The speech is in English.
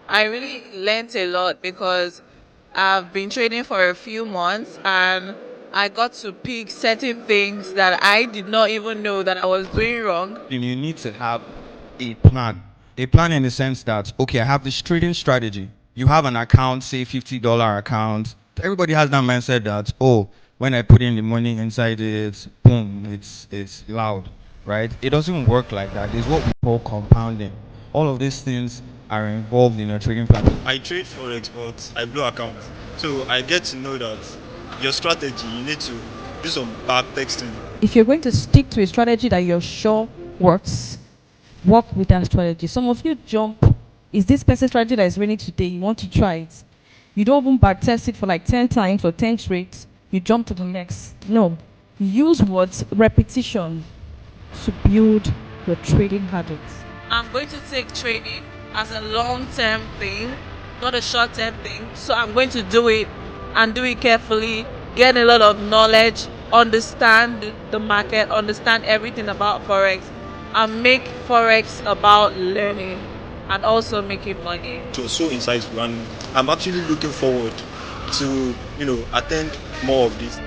I really learned a lot because I've been trading for a few months and I got to pick certain things that I did not even know that I was doing wrong. You need to have a plan. A plan in the sense that, okay, I have this trading strategy. You have an account, say $50 account. Everybody has that mindset that, oh, when I put in the money inside it, boom, it's loud, right? It doesn't work like that. It's what we call compounding. All of these things are involved in a trading platform. I trade Forex, but I blow accounts. So I get to know that your strategy, you need to do some back texting. If you're going to stick to a strategy that you're sure works, work with that strategy. Some of you jump, is this person strategy that is winning today? You want to try it. You don't even back test it for like 10 times or 10 trades. You jump to the next. No. Use what? Repetition to build your trading habits. I'm going to take trading as a long-term thing, not a short-term thing. So I'm going to do it and do it carefully, get a lot of knowledge, understand the market, understand everything about Forex, and make Forex about learning and also making money. It was so insightful, and I'm actually looking forward to attend more of this.